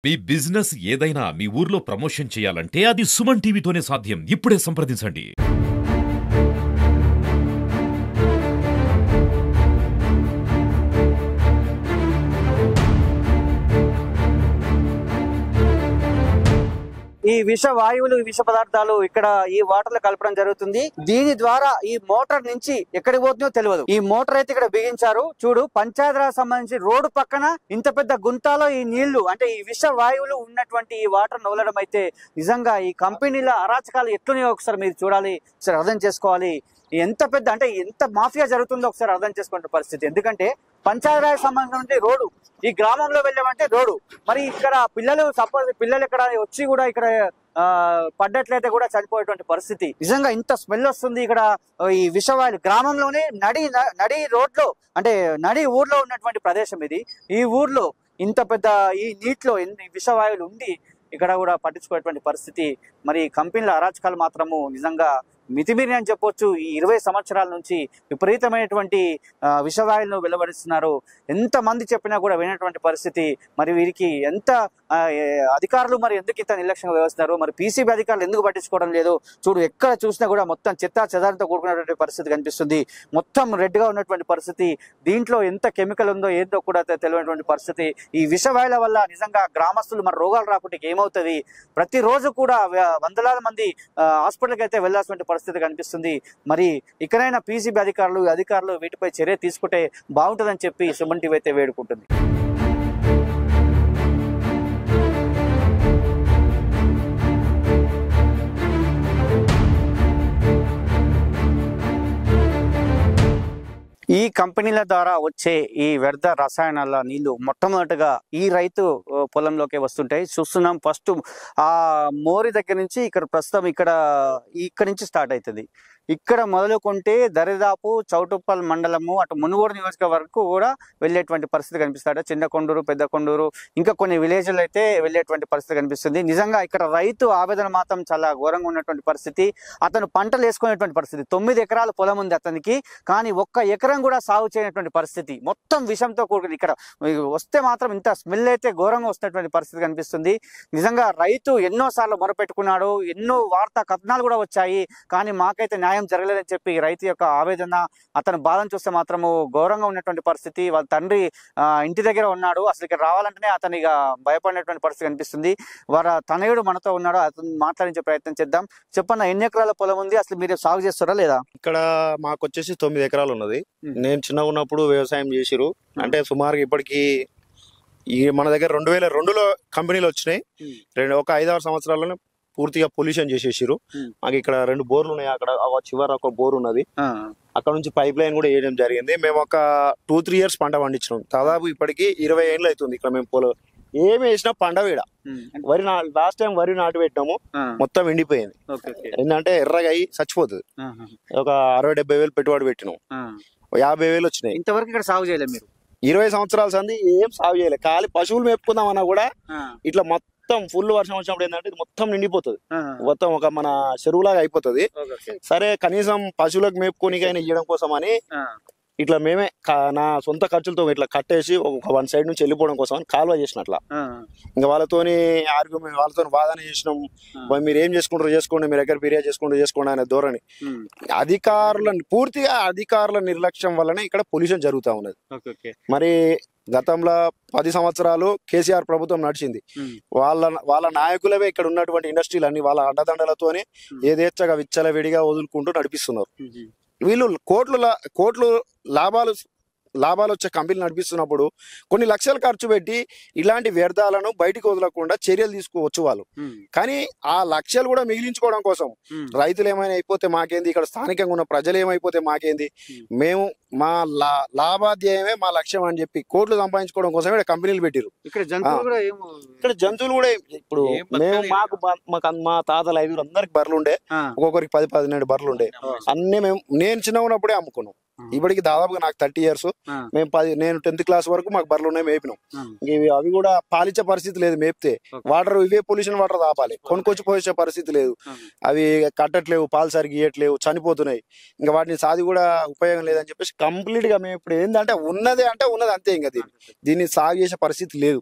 మీ business ఏదైనా మీ ఊర్లో promotion చేయాలంటే అది సుమన్ టీవీతోనే సాధ్యం. ఇప్పుడే సంప్రదించండి. ఈ విష వాయువులు విష పదార్థాలు ఇక్కడ ఈ వాటర్ లో కలపడం జరుగుతుంది. దీని ద్వారా ఈ మోటార్ నుంచి ఎక్కడికి పోతుందో తెలియదు. ఈ మోటార్ అయితే ఇక్కడ బిగించారు. చూడు, పంచాయతీరాజ్ సంబంధించి రోడ్డు పక్కన ఇంత పెద్ద గుంటాలో ఈ నీళ్లు అంటే ఈ విష వాయువులు ఉన్నటువంటి ఈ వాటర్ నవలడం అయితే నిజంగా ఈ కంపెనీల అరాచకాలు ఎట్లున్నాయో ఒకసారి మీరు చూడాలి, ఒకసారి అర్థం చేసుకోవాలి. ఎంత పెద్ద అంటే ఎంత మాఫియా జరుగుతుందో ఒకసారి అర్థం చేసుకునే పరిస్థితి. ఎందుకంటే పంచాయతీరాజ్ సంబంధించిన రోడ్డు, ఈ గ్రామంలో వెళ్ళామంటే రోడ్డు, మరి ఇక్కడ పిల్లలు సపోజ్ పిల్లలు ఇక్కడ వచ్చి కూడా ఇక్కడ పడ్డట్లయితే కూడా చనిపోయేటువంటి పరిస్థితి. నిజంగా ఇంత స్మెల్ వస్తుంది ఇక్కడ. ఈ విషవాయులు గ్రామంలోనే నడి రోడ్లో అంటే నడి ఊర్లో ఉన్నటువంటి ప్రదేశం ఇది. ఈ ఊర్లో ఇంత పెద్ద ఈ నీటిలో ఎన్ని విషవాయువులు ఉండి ఇక్కడ కూడా పట్టించుకునేటువంటి పరిస్థితి. మరి కంపెనీల అరాచకాలు మాత్రము నిజంగా మితిమీరి అని చెప్పొచ్చు. ఈ 20 సంవత్సరాల నుంచి విపరీతమైనటువంటి విషవాయువులను వెలువరిస్తున్నారు. ఎంత మంది చెప్పినా కూడా వినేటువంటి పరిస్థితి. మరి వీరికి ఎంత అధికారులు మరి ఎందుకు ఇంత నిర్లక్ష్యంగా వ్యవహరిస్తున్నారు, మరి పీసీబీ అధికారులు ఎందుకు పట్టించుకోవడం లేదు? చూడు, ఎక్కడ చూసినా కూడా మొత్తం చెత్త చెదారంతో కూడుకున్నటువంటి పరిస్థితి కనిపిస్తుంది. మొత్తం రెడ్ గా ఉన్నటువంటి పరిస్థితి. దీంట్లో ఎంత కెమికల్ ఉందో ఏందో కూడా తెలియనటువంటి పరిస్థితి. ఈ విషవాయువుల వల్ల నిజంగా గ్రామస్తులు మరి రోగాలు రాకుండా ఏమవుతుంది? ప్రతిరోజు కూడా వందలాది మంది హాస్పిటల్కి అయితే వెళ్లాల్సిన పరిస్థితి కనిపిస్తుంది. మరి ఇకనైనా పీసీబీ అధికారులు వీటిపై చర్య తీసుకుంటే బాగుంటుందని చెప్పి సుమన్ టీవీ అయితే వేడుకుంటుంది. ఈ కంపెనీల ద్వారా వచ్చే ఈ వ్యర్థ రసాయనాల నీళ్లు మొట్టమొదటిగా ఈ రైతు పొలంలోకి వస్తుంటాయి. చూస్తున్నాం, ఫస్ట్ ఆ మోరి దగ్గర నుంచి ఇక్కడ ప్రస్తుతం ఇక్కడ నుంచి స్టార్ట్ అవుతుంది. ఇక్కడ మొదలుకుంటే దరిదాపు చౌటుప్పల్ మండలము అటు మునుగోడు నియోజకవర్గం వరకు కూడా వెళ్ళేటువంటి పరిస్థితి కనిపిస్తాడు. చిన్న కొండూరు, పెద్ద కొండూరు, ఇంకా కొన్ని విలేజ్లు అయితే వెళ్ళేటువంటి పరిస్థితి కనిపిస్తుంది. నిజంగా ఇక్కడ రైతు ఆవేదన మాత్రం చాలా ఘోరంగా ఉన్నటువంటి పరిస్థితి. అతను పంటలు వేసుకునేటువంటి పరిస్థితి. 9 ఎకరాల పొలం ఉంది అతనికి, కానీ 1 ఎకరం కూడా సాగు చేయనటువంటి పరిస్థితి. మొత్తం విషంతో కూడుకుంది. ఇక్కడ వస్తే మాత్రం ఇంత స్మెల్ అయితే ఘోరంగా వస్తున్నటువంటి పరిస్థితి కనిపిస్తుంది. నిజంగా రైతు ఎన్నోసార్లు మొరపెట్టుకున్నాడు, ఎన్నో వార్తా కథనాలు కూడా వచ్చాయి, కానీ మాకైతే న్యాయం జరగలేదని చెప్పి రైతు యొక్క ఆవేదన, అతను బాధను చూస్తే మాత్రము ఘోరంగా ఉన్నటువంటి పరిస్థితి. వాళ్ళ తండ్రి ఇంటి దగ్గర ఉన్నాడు. అసలు ఇక్కడ రావాలంటేనే అతను ఇక భయపడినటువంటి పరిస్థితి కనిపిస్తుంది. వారి తనయుడు మనతో ఉన్నాడు, అతను మాట్లాడించే ప్రయత్నం చేద్దాం. చెప్పన్న, ఎన్ని ఎకరాల పొలం ఉంది, అసలు మీరు సాగు చేస్తారా లేదా? ఇక్కడ మాకు వచ్చేసి 9 ఎకరాలు ఉన్నది. నేను చిన్నగా ఉన్నప్పుడు వ్యవసాయం చేసిరు. అంటే సుమారుగా ఇప్పటికి మన దగ్గర 2002లో కంపెనీలు వచ్చినాయి. ఒక 5-6 సంవత్సరాల్లోనే పూర్తిగా పొల్యూషన్ చేసేసారు. మాకు ఇక్కడ 2 బోర్లు ఉన్నాయి. అక్కడ చివర ఒక బోర్ ఉన్నది. అక్కడ నుంచి పైప్ లైన్ కూడా వేయడం జరిగింది. మేము ఒక 2-3 ఇయర్స్ పంట పండించినాం. దాదాపు ఇప్పటికి 20 ఏళ్ళు అవుతుంది ఇక్కడ మేము పొలం ఏమి వేసినా పంట వేడ. లాస్ట్ టైం వరి నాటు పెట్టినాము, మొత్తం ఎండిపోయింది. ఏంటంటే ఎర్రగా అయ్యి చచ్చిపోతుంది. ఒక 60-70 వేలు పెట్టుబడి పెట్టినాం, 50 వేలు వచ్చినాయి. ఇంతవరకు ఇక్కడ సాగు చేయలేదు మీరు? 20 సంవత్సరాల సంది ఏం సాగు చేయలేదు. ఖాళీ పశువులు మేపుకుందాం అన్నా కూడా ఇట్లా మొత్తం ఫుల్ వర్షం వచ్చినప్పుడు ఏంటంటే ఇది మొత్తం నిండిపోతుంది. మొత్తం ఒక మన చెరువులాగా అయిపోతుంది. సరే, కనీసం పశువులకు మేపుకోనికైనా ఇవ్వడం కోసం అని ఇట్లా మేమే నా సొంత ఖర్చులతో ఇట్లా కట్టేసి ఒక 1 సైడ్ నుంచి వెళ్ళిపోవడం కోసం అని కాలువ చేసినట్లా. ఇంకా వాళ్ళతో వాదన చేసినాం. మీరు ఏం చేసుకోండి, మీరు దగ్గర ఫిర్యాదు చేసుకోండి అనే ధోరణి. పూర్తిగా అధికారుల నిర్లక్ష్యం వల్లనే ఇక్కడ పొల్యూషన్ జరుగుతూ ఉన్నది. మరి గతంలో 10 సంవత్సరాలు కేసీఆర్ ప్రభుత్వం నడిచింది. వాళ్ళ నాయకులవే ఇక్కడ ఉన్నటువంటి ఇండస్ట్రీలు అన్ని వాళ్ళ అడ్డదండలతోనే ఏదేచ్చగా విచ్చలవిడిగా వదులుకుంటూ నడిపిస్తున్నారు. వీళ్ళు కోట్లు లాభాలు వచ్చే కంపెనీలు నడిపిస్తున్నప్పుడు కొన్ని లక్షలు ఖర్చు పెట్టి ఇలాంటి వ్యర్థాలను బయటికి వదలకుండా చర్యలు తీసుకోవచ్చు వాళ్ళు. కానీ ఆ లక్ష్యాలు కూడా మిగిలించుకోవడం కోసం రైతులు ఏమైనా అయిపోతే మాకేంది, ఇక్కడ స్థానికంగా ఉన్న ప్రజలు ఏమైపోతే మాకేంది, మేము మా లాభాధ్యాయమే మా లక్ష్యం అని చెప్పి కోట్లు సంపాదించుకోవడం కోసం ఇక్కడ కంపెనీలు పెట్టిరు. ఇక్కడ జంతువులు కూడా ఇప్పుడు మేము మా తాతలు 5 అందరికి బర్రెలు ఉండే, ఒక్కొక్కరికి 10-12 బర్రెలు ఉండే. అన్ని నేను చిన్న ఉన్నప్పుడే అమ్ముకున్నాం. ఇప్పటికి దాదాపుగా నాకు 30 ఇయర్స్. నేను 10th క్లాస్ వరకు మాకు బర్రెలు ఉన్నాయి, మేపినాం. అవి కూడా పాలించే పరిస్థితి లేదు. మేపితే వాటర్ ఇవే పొల్యూషన్ వాటర్ తాపాలి, కొనుక్కొచ్చి పోసే పరిస్థితి లేదు. అవి కట్టట్లేవు, పాలు సరిగ్గా ఇవ్వట్లేవు, చనిపోతున్నాయి. ఇంకా వాటిని సాది కూడా ఉపయోగం లేదని చెప్పేసి కంప్లీట్ గా మేము ఇప్పుడు ఏంటంటే ఉన్నది అంతే. ఇంకా దీన్ని సాగు చేసే పరిస్థితి లేదు.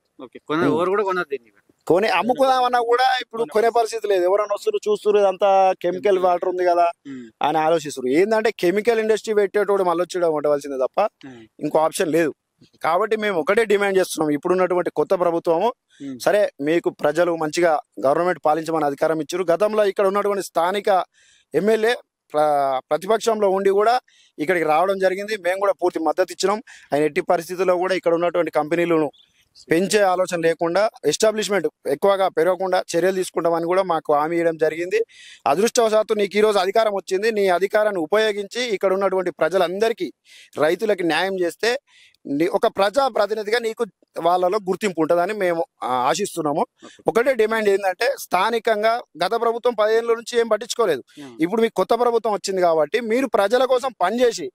కొని అమ్ముకుందామన్నా కూడా ఇప్పుడు కొనే పరిస్థితి లేదు. ఎవరైనా వస్తున్నారు చూస్తున్నారు, ఇదంతా కెమికల్ వాటర్ ఉంది కదా అని ఆలోచిస్తారు. ఏంటంటే కెమికల్ ఇండస్ట్రీ పెట్టేటోడు మళ్ళీ వచ్చి ఉండవలసిందే తప్ప ఇంకో ఆప్షన్ లేదు. కాబట్టి మేము ఒకటే డిమాండ్ చేస్తున్నాం, ఇప్పుడున్నటువంటి కొత్త ప్రభుత్వము సరే మీకు ప్రజలు మంచిగా గవర్నమెంట్ పాలించమని అధికారం ఇచ్చారు. గతంలో ఇక్కడ ఉన్నటువంటి స్థానిక ఎమ్మెల్యే ప్రతిపక్షంలో ఉండి కూడా ఇక్కడికి రావడం జరిగింది. మేము కూడా పూర్తి మద్దతు ఇచ్చినాం. ఆయన ఎట్టి పరిస్థితుల్లో కూడా ఇక్కడ ఉన్నటువంటి కంపెనీలను పెంచే ఆలోచన లేకుండా, ఎస్టాబ్లిష్మెంట్ ఎక్కువగా పెరగకుండా చర్యలు తీసుకుంటామని కూడా మాకు హామీ ఇవ్వడం జరిగింది. అదృష్టవశాత్తు నీకు ఈరోజు అధికారం వచ్చింది. నీ అధికారాన్ని ఉపయోగించి ఇక్కడ ఉన్నటువంటి ప్రజలందరికీ, రైతులకి న్యాయం చేస్తే ఒక ప్రజా ప్రతినిధిగా నీకు వాళ్ళలో గుర్తింపు ఉంటుందని మేము ఆశిస్తున్నాము. ఒకటే డిమాండ్ ఏంటంటే, స్థానికంగా గత ప్రభుత్వం 10 ఏళ్ళ నుంచి ఏం పట్టించుకోలేదు. ఇప్పుడు మీకు కొత్త ప్రభుత్వం వచ్చింది కాబట్టి మీరు ప్రజల కోసం పనిచేసి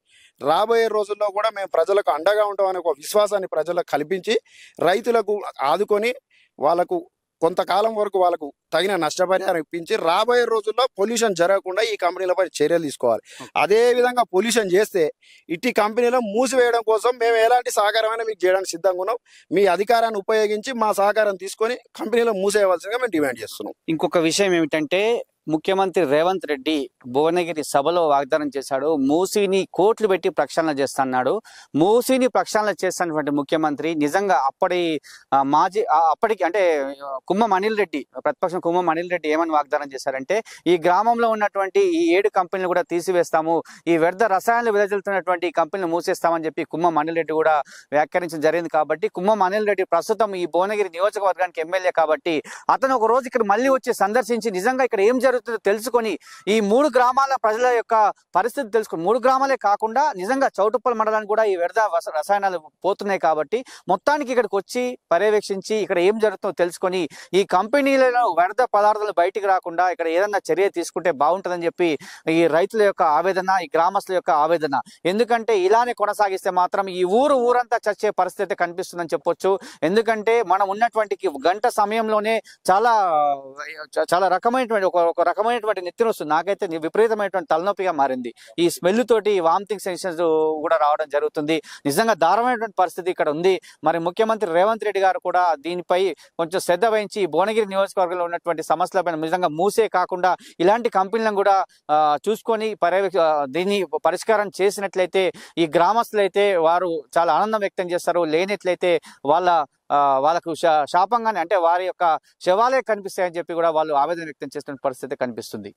రాబోయే రోజుల్లో కూడా మేము ప్రజలకు అండగా ఉంటామనే ఒక విశ్వాసాన్ని ప్రజలకు కల్పించి రైతులకు ఆదుకొని వాళ్ళకు కొంతకాలం వరకు వాళ్ళకు తగిన నష్టపరిహారం ఇప్పించి రాబోయే రోజుల్లో పొల్యూషన్ జరగకుండా ఈ కంపెనీలపై చర్యలు తీసుకోవాలి. అదే విధంగా పొల్యూషన్ చేస్తే ఇట్టి కంపెనీలను మూసివేయడం కోసం మేము ఎలాంటి సహకారమైనా మీకు చేయడానికి సిద్ధంగా ఉన్నాం. మీ అధికారాన్ని ఉపయోగించి మా సహకారం తీసుకొని కంపెనీలను మూసేయవలసిందిగా మేము డిమాండ్ చేస్తున్నాం. ఇంకొక విషయం ఏమిటంటే, ముఖ్యమంత్రి రేవంత్ రెడ్డి భువనగిరి సభలో వాగ్దానం చేశాడు, మూసీని కోట్లు పెట్టి ప్రక్షాళన చేస్తున్నాడు. మూసీని ప్రక్షాళన చేస్తున్నటువంటి ముఖ్యమంత్రి నిజంగా అప్పటికి అంటే కుమ్మం అనిల్ రెడ్డి, ప్రతిపక్షం కుమ్మం అనిల్ రెడ్డి ఏమని వాగ్దానం చేశారంటే, ఈ గ్రామంలో ఉన్నటువంటి ఈ 7 కంపెనీలు కూడా తీసివేస్తాము, ఈ వ్యర్థ రసాయనాలు వెదజల్లుతున్నటువంటి ఈ కంపెనీలు మూసేస్తామని చెప్పి కుమ్మం అనిల్ రెడ్డి కూడా వ్యాఖ్యానించడం జరిగింది. కాబట్టి కుమ్మం అనిల్ రెడ్డి ప్రస్తుతం ఈ భువనగిరి నియోజకవర్గానికి ఎమ్మెల్యే కాబట్టి అతను ఒక రోజు ఇక్కడ మళ్ళీ వచ్చి సందర్శించి నిజంగా ఇక్కడ ఏం జరుగుతుందో తెలుసుకొని ఈ 3 గ్రామాల ప్రజల యొక్క పరిస్థితి తెలుసుకొని, 3 గ్రామాలే కాకుండా నిజంగా చౌటుప్పల్ మండలానికి కూడా ఈ వ్యర్థ రసాయనాలు పోతున్నాయి కాబట్టి మొత్తానికి ఇక్కడికి వచ్చి పర్యవేక్షించి ఇక్కడ ఏం జరుగుతుందో తెలుసుకొని ఈ కంపెనీలలో వ్యర్థ పదార్థాలు బయటికి రాకుండా ఇక్కడ ఏదన్నా చర్య తీసుకుంటే బాగుంటుందని చెప్పి ఈ రైతుల యొక్క ఆవేదన, ఈ గ్రామస్తుల యొక్క ఆవేదన. ఎందుకంటే ఇలానే కొనసాగిస్తే మాత్రం ఈ ఊరంతా చచ్చే పరిస్థితి కనిపిస్తుందని చెప్పొచ్చు. ఎందుకంటే మనం ఉన్నటువంటి గంట సమయంలోనే చాలా రకమైనటువంటి ఒక రకమైనటువంటి నెత్తిన వస్తుంది. నాకైతే విపరీతమైనటువంటి తలనొప్పిగా మారింది. ఈ స్మెల్ తోటి వామిటింగ్ సెన్షన్స్ కూడా రావడం జరుగుతుంది. నిజంగా దారుణమైనటువంటి పరిస్థితి ఇక్కడ ఉంది. మరి ముఖ్యమంత్రి రేవంత్ రెడ్డి గారు కూడా దీనిపై కొంచెం శ్రద్ధ వహించి భువనగిరి నియోజకవర్గంలో ఉన్నటువంటి సమస్యలపైన నిజంగా మూసే కాకుండా ఇలాంటి కంపెనీలను కూడా చూసుకొని దీన్ని పరిష్కారం చేసినట్లయితే ఈ గ్రామస్తులైతే వారు చాలా ఆనందం వ్యక్తం చేస్తారు. లేనట్లయితే వాళ్ళకు శాపంగానే, అంటే వారి యొక్క శవాలే కనిపిస్తాయని చెప్పి కూడా వాళ్ళు ఆవేదన వ్యక్తం చేస్తున్న పరిస్థితి కనిపిస్తుంది.